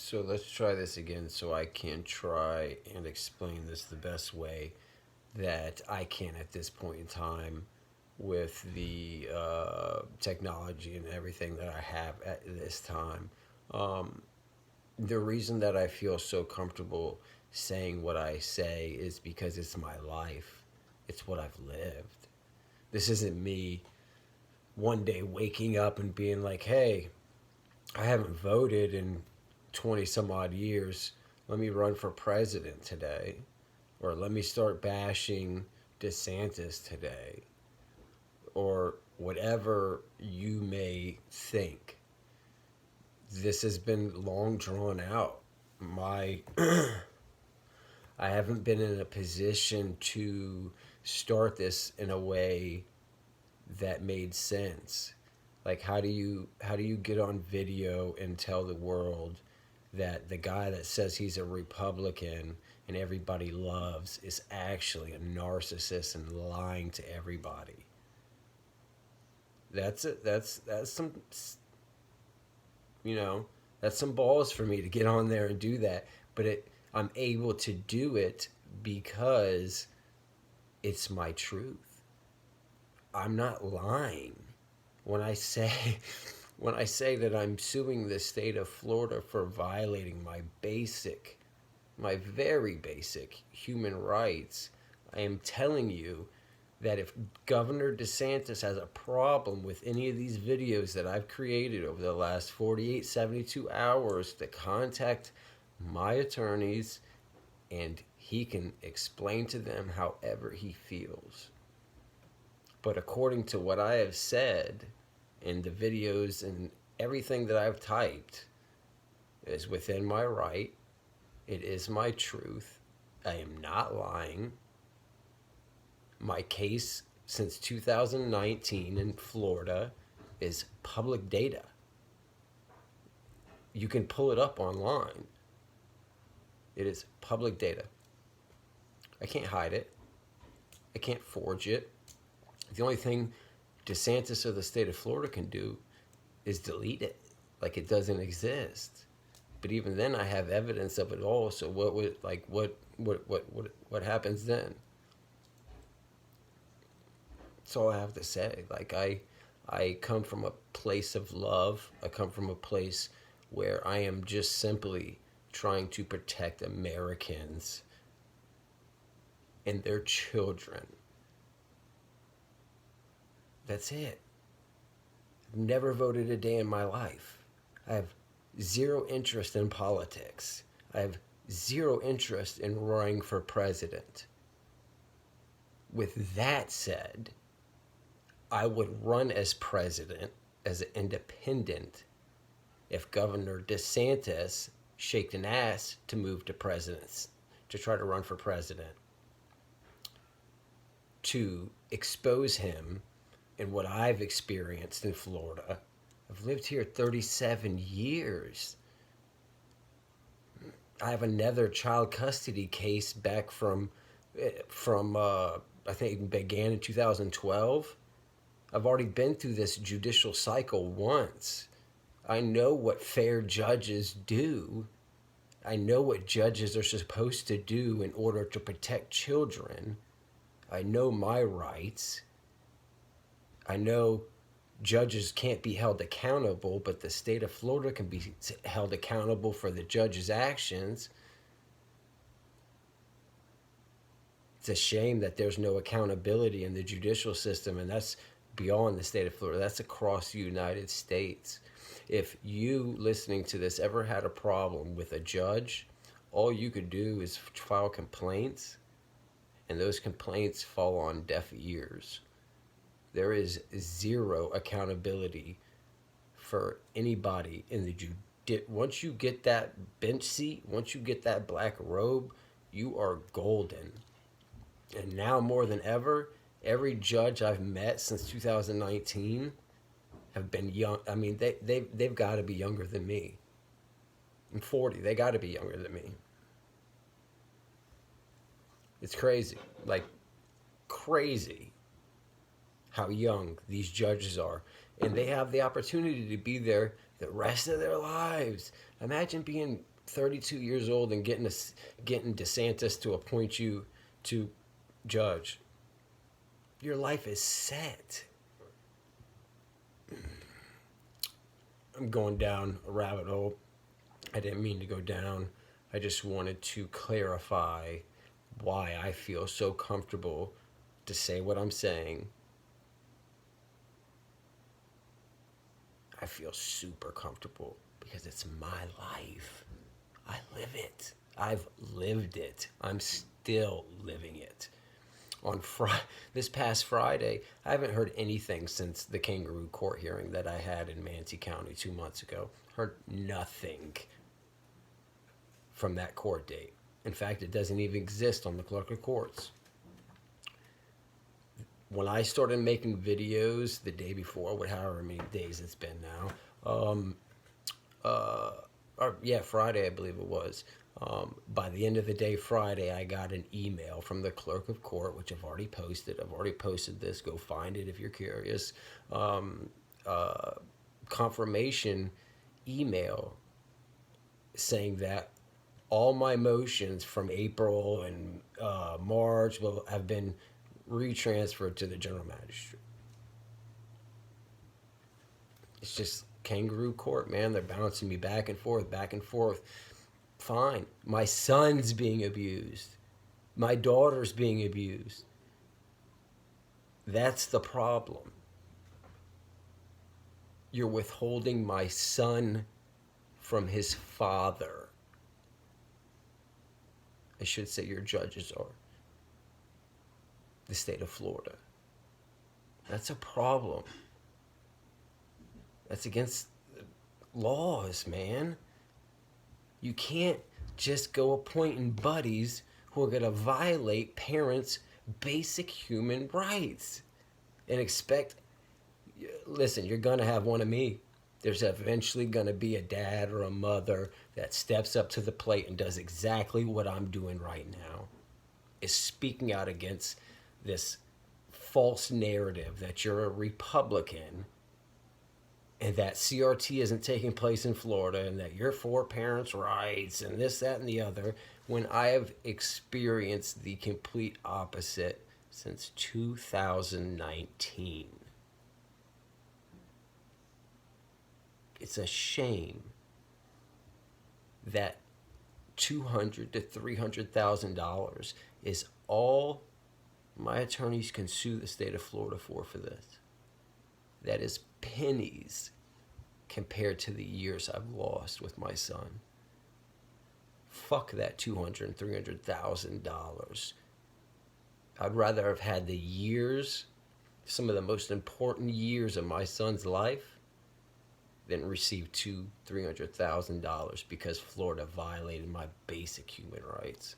So let's try this again so I can try and explain this the best way that I can at this point in time with the technology and everything that I have at this time. Um, the reason that I feel so comfortable saying what I say is because it's my life, it's what I've lived. This isn't me one day waking up and being like, hey, I haven't voted in 20 some odd years. Let me run for president today. Or let me start bashing DeSantis today. Or whatever you may think. This has been long drawn out. My I haven't been in a position to start this in a way that made sense. Like how do you get on video and tell the world that the guy that says he's a Republican and everybody loves is actually a narcissist and lying to everybody? That's it. That's some, you know, that's some balls for me to get on there and do that. But I'm able to do it because it's my truth. I'm not lying when I say when I say that I'm suing the state of Florida for violating my very basic human rights. I am telling you that if Governor DeSantis has a problem with any of these videos that I've created over the last 48, 72 hours, to contact my attorneys and he can explain to them however he feels. But according to what I have said in the videos and everything that I've typed, is within my right. It is my truth. I am not lying. My case since 2019 in Florida is public data. You can pull it up online. It is public data. I can't hide it. I can't forge it. The only thing DeSantis or the state of Florida can do is delete it, like it doesn't exist. But even then, I have evidence of it all. So what happens then? That's all I have to say. Like I come from a place of love. I come from a place where I am just simply trying to protect Americans and their children. That's it. I've never voted a day in my life. I have zero interest in politics. I have zero interest in running for president. With that said, I would run as president, as an independent, if Governor DeSantis shaked an ass to move to presidents, to try to run for president, to expose him in what I've experienced in Florida. I've lived here 37 years. I have another child custody case back from I think it began in 2012. I've already been through this judicial cycle once. I know what fair judges do. I know what judges are supposed to do in order to protect children. I know my rights. I know judges can't be held accountable, but the state of Florida can be held accountable for the judge's actions. It's a shame that there's no accountability in the judicial system, and that's beyond the state of Florida. That's across the United States. If you listening to this ever had a problem with a judge, all you could do is file complaints, and those complaints fall on deaf ears. There is zero accountability for anybody in the once you get that bench seat, once you get that black robe, you are golden. And now more than ever, every judge I've met since 2019 have been young. I mean, they've got to be younger than me. I'm 40. They got to be younger than me. It's crazy. Like, crazy how young these judges are. And they have the opportunity to be there the rest of their lives. Imagine being 32 years old and getting DeSantis to appoint you to judge. Your life is set. I'm going down a rabbit hole I didn't mean to go down. I just wanted to clarify why I feel so comfortable to say what I'm saying. I feel super comfortable because it's my life. I live it. I've lived it. I'm still living it. This past Friday, I haven't heard anything since the kangaroo court hearing that I had in Manatee County 2 months ago. Heard nothing from that court date. In fact, it doesn't even exist on the clerk of courts. When I started making videos the day before, however many days it's been now, Friday, I believe it was. By the end of the day Friday, I got an email from the clerk of court, which I've already posted. I've already posted this. Go find it if you're curious. Confirmation email saying that all my motions from April and March will have been retransferred to the general magistrate. It's just kangaroo court, man. They're bouncing me back and forth, back and forth. Fine. My son's being abused. My daughter's being abused. That's the problem. You're withholding my son from his father. I should say your judges are. The state of Florida. That's a problem. That's against laws, man. You can't just go appointing buddies who are going to violate parents' basic human rights and expect, listen, you're going to have one of me. There's eventually going to be a dad or a mother that steps up to the plate and does exactly what I'm doing right now, is speaking out against this false narrative that you're a Republican and that CRT isn't taking place in Florida and that you're for parents' rights and this, that, and the other, when I have experienced the complete opposite since 2019. It's a shame that $200,000 to $300,000 is all my attorneys can sue the state of Florida for this. That is pennies compared to the years I've lost with my son. Fuck that $200,000 and $300,000. I'd rather have had the years, some of the most important years of my son's life, than receive $200,000 to $300,000 because Florida violated my basic human rights.